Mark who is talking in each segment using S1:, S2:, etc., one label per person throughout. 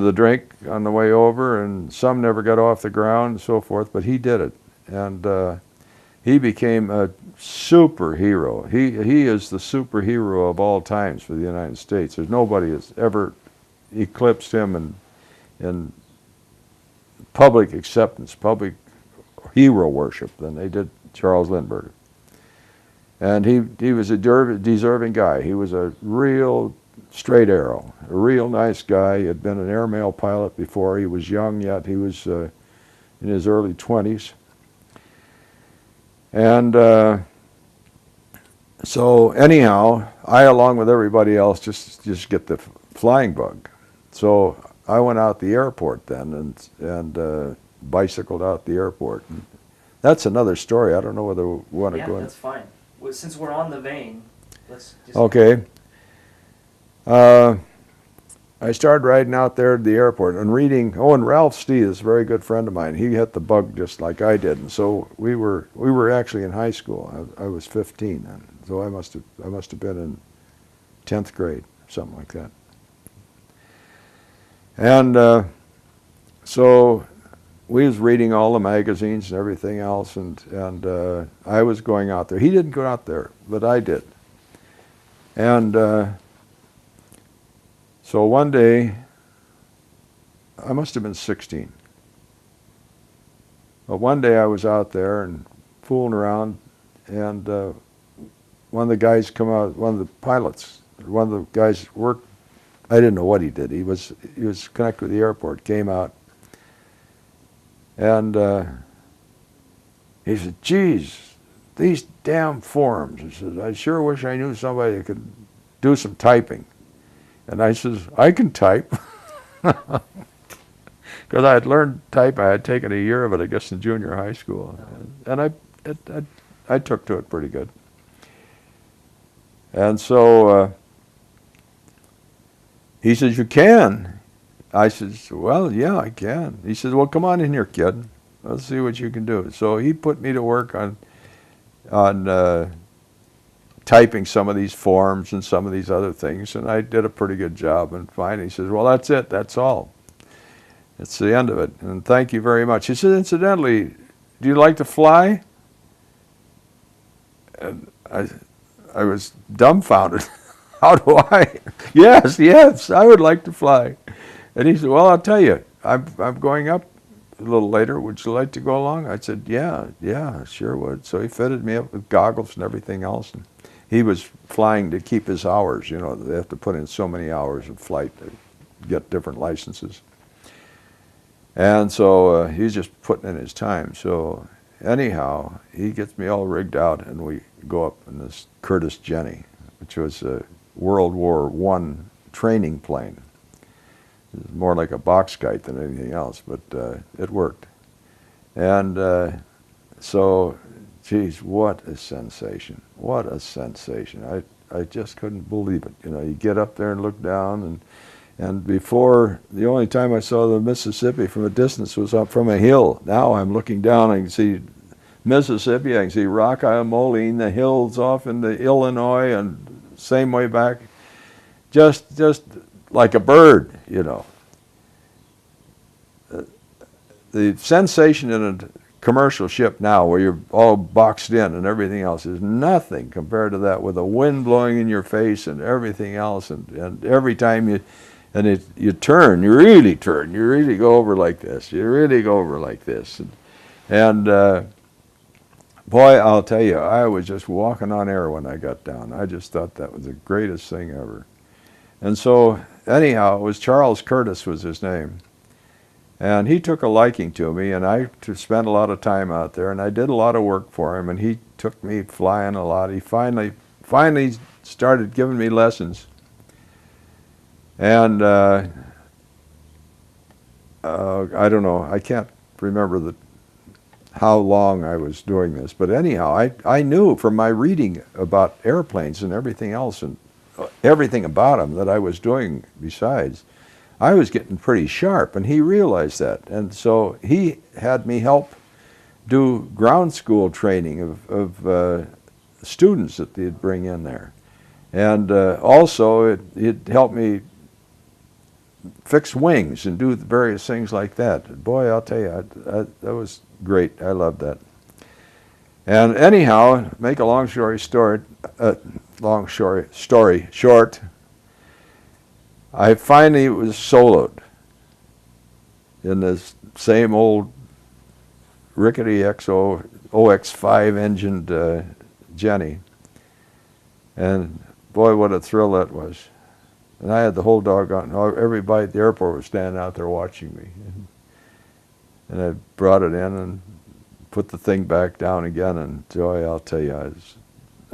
S1: the drink on the way over, and some never got off the ground and so forth, but he did it. And he became a superhero. He is the superhero of all times for the United States. There's nobody that's ever eclipsed him in public acceptance, public hero worship than they did Charles Lindbergh. And he was a deserving guy. He was a real straight arrow, a real nice guy. He had been an airmail pilot before. He was young yet. He was in his early 20s. And so anyhow, I, along with everybody else, just get the flying bug. So I went out the airport then and bicycled out the airport. And that's another story. I don't know whether we want to go in.
S2: Yeah, that's fine. Well, since we're on the vein, let's just...
S1: Okay. I started riding out there to the airport and reading. Oh, and Ralph Steed is a very good friend of mine. He hit the bug just like I did, and so we were actually in high school. I was 15 then, so I must have been in 10th grade, something like that. And so we was reading all the magazines and everything else, and I was going out there. He didn't go out there, but I did. And so one day, I must have been 16. But one day I was out there and fooling around, and one of the guys come out, one of the pilots, one of the guys worked, I didn't know what he did. He was connected with the airport, came out, and he said, "Geez, these damn forms." He said, "I sure wish I knew somebody that could do some typing." And I says, "I can type." Because I had learned type. I had taken a year of it, I guess, in junior high school. And I took to it pretty good. And so he says, "You can?" I says, "Well, yeah, I can." He says, "Well, come on in here, kid. Let's see what you can do." So he put me to work on typing some of these forms and some of these other things, and I did a pretty good job. And finally he says, "Well, that's it. That's all. It's the end of it. And thank you very much." He said, "Incidentally, do you like to fly?" And I was dumbfounded. How do I? Yes, I would like to fly. And he said, "Well, I'll tell you, I'm going up a little later. Would you like to go along?" I said, yeah, sure would. So he fitted me up with goggles and everything else. And he was flying to keep his hours. You know, they have to put in so many hours of flight to get different licenses. And so he's just putting in his time. So anyhow, he gets me all rigged out, and we go up in this Curtiss Jenny, which was a World War I training plane. It was more like a box kite than anything else, but it worked. And so, geez, what a sensation. What a sensation. I just couldn't believe it. You know, you get up there and look down, and before, the only time I saw the Mississippi from a distance was up from a hill. Now I'm looking down, I can see Mississippi, I can see Rock Island, Moline, the hills off in the Illinois, and same way back. Just like a bird, you know. The sensation in a commercial ship now, where you're all boxed in and everything else, is nothing compared to that, with the wind blowing in your face and everything else, and every time you turn, you really turn, you really go over like this, you really go over like this, and boy, I'll tell you, I was just walking on air when I got down. I just thought that was the greatest thing ever. And so anyhow, it was Charles Curtiss was his name. And he took a liking to me, and I spent a lot of time out there, and I did a lot of work for him, and he took me flying a lot. He finally started giving me lessons. And I don't know, I can't remember how long I was doing this, but anyhow, I knew from my reading about airplanes and everything else, and everything about them that I was doing besides, I was getting pretty sharp, and he realized that. And so he had me help do ground school training of students that they'd bring in there. And also it helped me fix wings and do various things like that. Boy, I'll tell you, that was great. I loved that. And anyhow, make a long story short, I finally was soloed in this same old rickety OX5 engined Jenny. And boy, what a thrill that was. And I had the whole doggone, everybody at the airport was standing out there watching me. And I brought it in and put the thing back down again, and joy, I'll tell you, I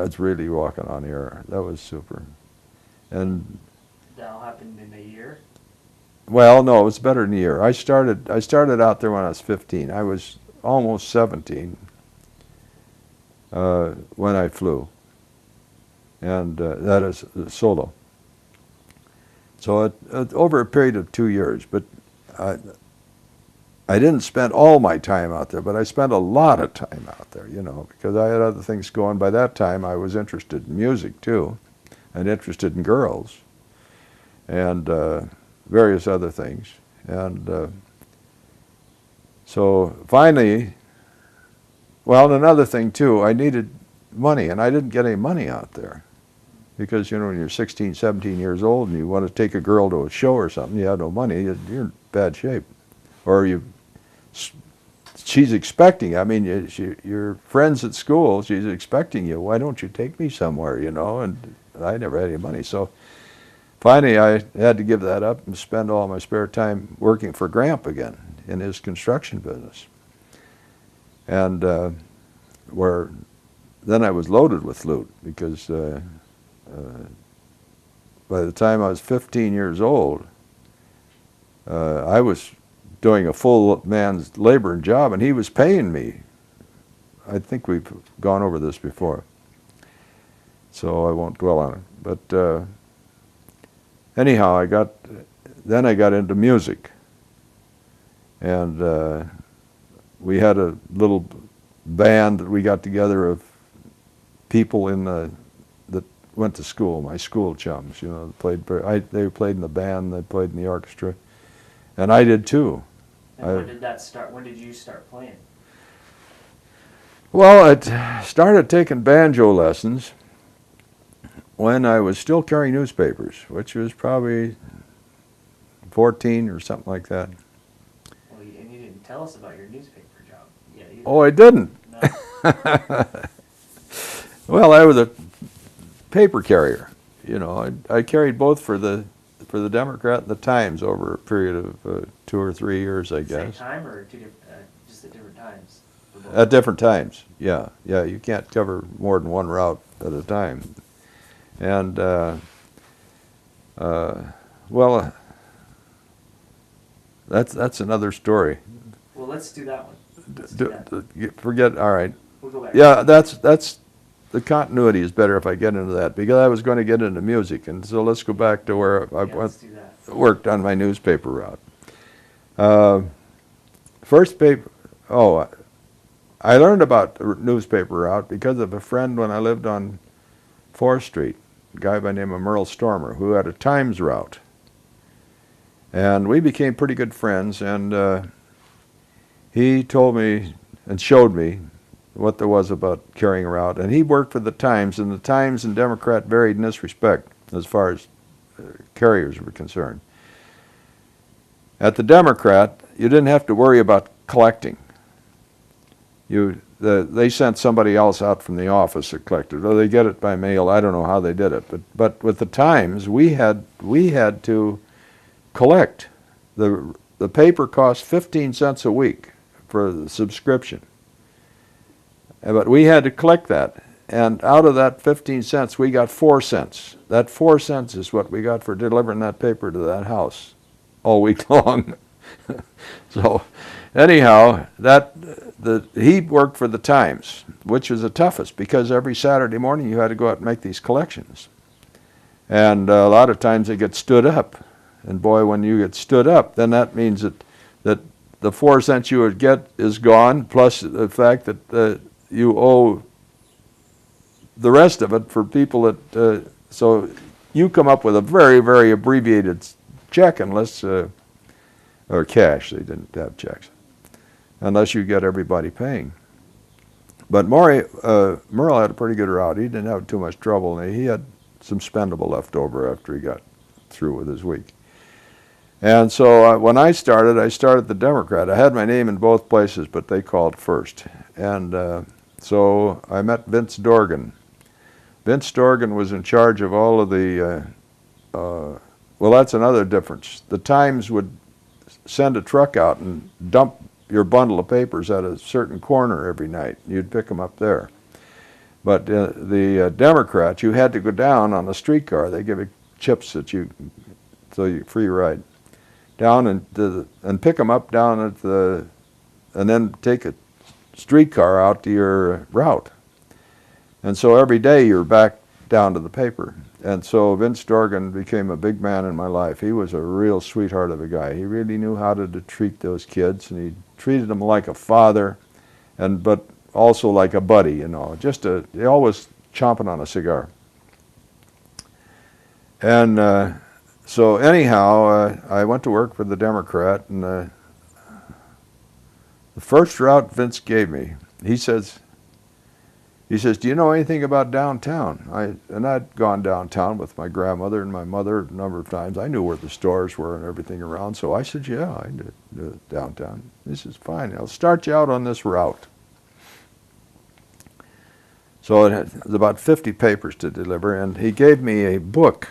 S1: was really walking on air. That was super. And
S2: That all happened in a year?
S1: well, no, it was better than a year. I started out there when I was 15. I was almost 17 when I flew, and that is solo. So over a period of 2 years, but I didn't spend all my time out there, but I spent a lot of time out there, you know, because I had other things going. By that time, I was interested in music too, and interested in girls, and various other things. And so finally, well, and another thing too, I needed money, and I didn't get any money out there. Because, you know, when you're 16, 17 years old and you want to take a girl to a show or something, you have no money, you're in bad shape. Or she's expecting, I mean, your friends at school, she's expecting you, why don't you take me somewhere, you know? And I never had any money. So finally I had to give that up and spend all my spare time working for Gramp again in his construction business. And where then I was loaded with loot because by the time I was 15 years old, I was doing a full man's labor and job, and he was paying me. I think we've gone over this before, so I won't dwell on it. But anyhow, then I got into music, and we had a little band that we got together of people that went to school, my school chums, you know, they played in the band, they played in the orchestra, and I did too.
S2: And when did that start? When did you start playing?
S1: Well, I started taking banjo lessons when I was still carrying newspapers, which was probably 14 or something like that.
S2: Well, and you didn't tell us about your newspaper job. Yeah.
S1: Oh, I didn't?
S2: No.
S1: Well, I was a paper carrier. You know, I carried both for the Democrat and the Times over a period of 2 or 3 years, I guess.
S2: Same time or two different, just at different times?
S1: At different times, yeah. You can't cover more than one route at a time. And well, that's another story.
S2: Well, let's do that one. Let's do that.
S1: Forget. All right.
S2: We'll go back.
S1: Yeah, that's the continuity is better if I get into that, because I was going to get into music, and so let's go back to where
S2: Let's do that.
S1: worked on my newspaper route. First paper. Oh, I learned about the newspaper route because of a friend when I lived on 4th Street, a guy by the name of Merle Stormer, who had a Times route. And we became pretty good friends, and he told me and showed me what there was about carrying a route. And he worked for the Times, and the Times and Democrat varied in this respect as far as carriers were concerned. At the Democrat, you didn't have to worry about collecting. They sent somebody else out from the office that collected, or they get it by mail. I don't know how they did it, but with the Times, we had to collect. The paper cost 15 cents a week for the subscription, but we had to collect that. And out of that 15 cents, we got 4 cents. That 4 cents is what we got for delivering that paper to that house all week long. So anyhow, he worked for the Times, which was the toughest, because every Saturday morning you had to go out and make these collections. And a lot of times they get stood up. And boy, when you get stood up, then that means that the 4 cents you would get is gone, plus the fact that you owe the rest of it for people that, so you come up with a very, very abbreviated check unless, or cash, they didn't have checks, unless you get everybody paying. But Merle had a pretty good route. He didn't have too much trouble, and he had some spendable left over after he got through with his week. And so when I started the Democrat. I had my name in both places, but they called first. And so I met Vince Dorgan. Vince Dorgan was in charge of all of the, well, that's another difference. The Times would send a truck out and dump your bundle of papers at a certain corner every night. You'd pick them up there. But the Democrat, you had to go down on a streetcar. They give you chips that free ride down and pick them up down at and then take a streetcar out to your route. And so every day you're back down to the paper. And so Vince Dorgan became a big man in my life. He was a real sweetheart of a guy. He really knew how to treat those kids, and he treated them like a father, but also like a buddy, you know. He always chomping on a cigar. And so anyhow, I went to work for the Democrat, and the first route Vince gave me, he says, do you know anything about downtown? I'd gone downtown with my grandmother and my mother a number of times. I knew where the stores were and everything around, so I said, yeah, I knew downtown. He says, fine, I'll start you out on this route. So it was about 50 papers to deliver, and he gave me a book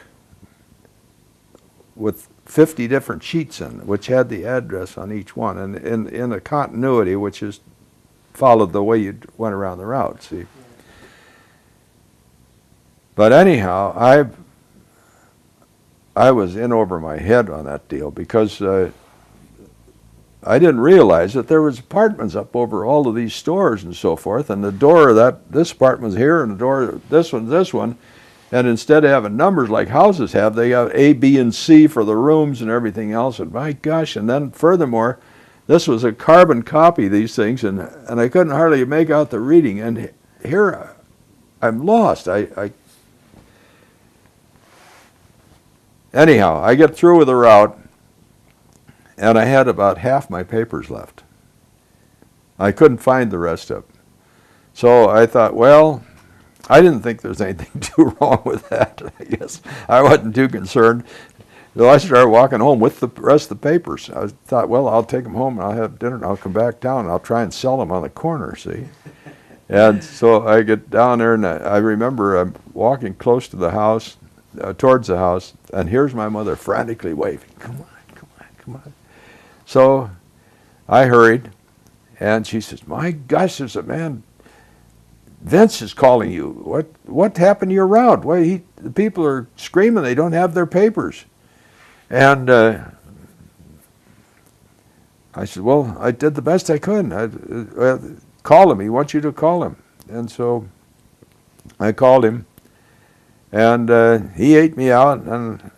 S1: with 50 different sheets in it, which had the address on each one, and in a continuity which is followed the way you went around the route, see. But anyhow, I was in over my head on that deal because I didn't realize that there was apartments up over all of these stores and so forth, and the door of this apartment's here, and the door of this one, and instead of having numbers like houses have, they have A, B, and C for the rooms and everything else, and my gosh, and then furthermore, this was a carbon copy of these things, and I couldn't hardly make out the reading, and here I'm lost. Anyhow, I get through with the route, and I had about half my papers left. I couldn't find the rest of them. So I thought, well, I didn't think there was anything too wrong with that. I guess I wasn't too concerned. So I started walking home with the rest of the papers. I thought, well, I'll take them home, and I'll have dinner, and I'll come back down, and I'll try and sell them on the corner, see? And so I get down there, and I remember I'm walking close to the house, towards the house, and here's my mother frantically waving, come on, come on, come on. So I hurried, and she says, my gosh, there's a man, Vince is calling you. What happened to your route? Well, the people are screaming, they don't have their papers. And I said, well, I did the best I could. Call him, he wants you to call him. And so I called him, and he ate me out, and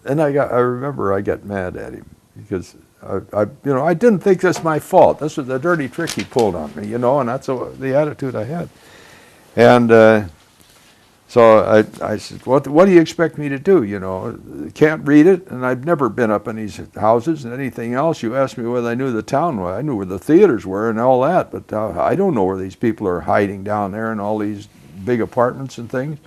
S1: I remember I got mad at him because I didn't think this was my fault. This was a dirty trick he pulled on me, and that's the attitude I had. And so I said, what do you expect me to do? Can't read it, and I've never been up in these houses and anything else. You asked me whether I knew the town. Well, I knew where the theaters were and all that, but I don't know where these people are hiding down there in all these big apartments and things.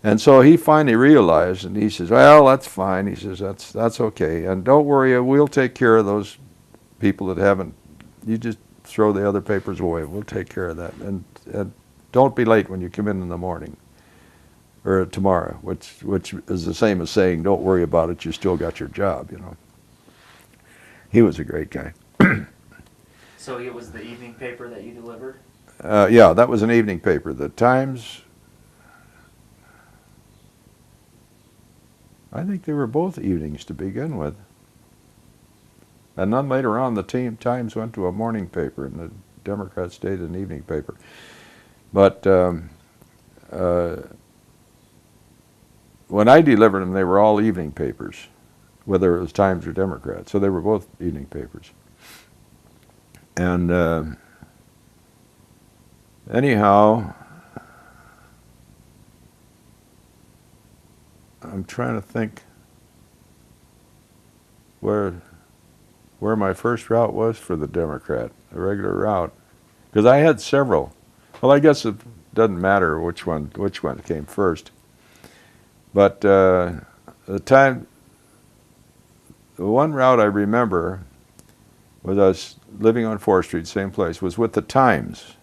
S1: And so he finally realized, and he says, well, that's fine. He says, that's okay. And don't worry, we'll take care of those people that haven't. You just throw the other papers away. We'll take care of that. And don't be late when you come in the morning or tomorrow, which is the same as saying, don't worry about it, you still got your job, He was a great guy.
S2: So it was the evening paper that you delivered?
S1: Yeah, that was an evening paper. The Times, I think they were both evenings to begin with. And then later on, the Times went to a morning paper, and the Democrats stayed an evening paper. But when I delivered them, they were all evening papers, whether it was Times or Democrats. So they were both evening papers. And anyhow, I'm trying to think. where my first route was for the Democrat, a regular route, because I had several. Well, I guess it doesn't matter which one came first. But the one route I remember was I was living on 4th Street, same place, was with the Times,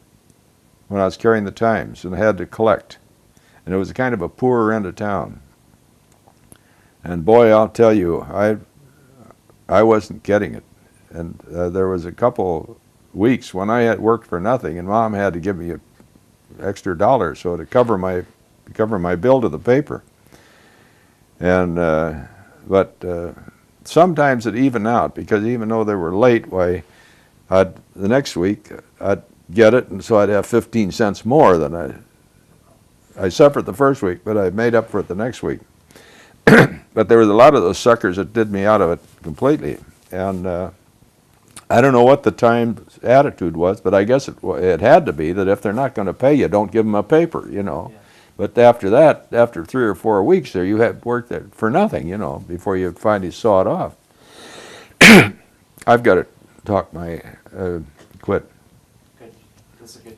S1: when I was carrying the Times and I had to collect. And it was kind of a poorer end of town. And boy, I'll tell you, I wasn't getting it. And there was a couple weeks when I had worked for nothing and Mom had to give me an extra $1 so to cover my bill to the paper. And but sometimes it evened out, because even though they were late, why, the next week I'd get it, and so I'd have 15 cents more than I suffered the first week, but I made up for it the next week. But there was a lot of those suckers that did me out of it completely, and I don't know what the Times attitude was, but I guess it had to be that if they're not going to pay you, don't give them a paper, you know.
S2: Yeah.
S1: But after that, after 3 or 4 weeks there, you had worked there for nothing, you know, before you finally saw it off. I've got to talk my quit.
S2: Good. That's a good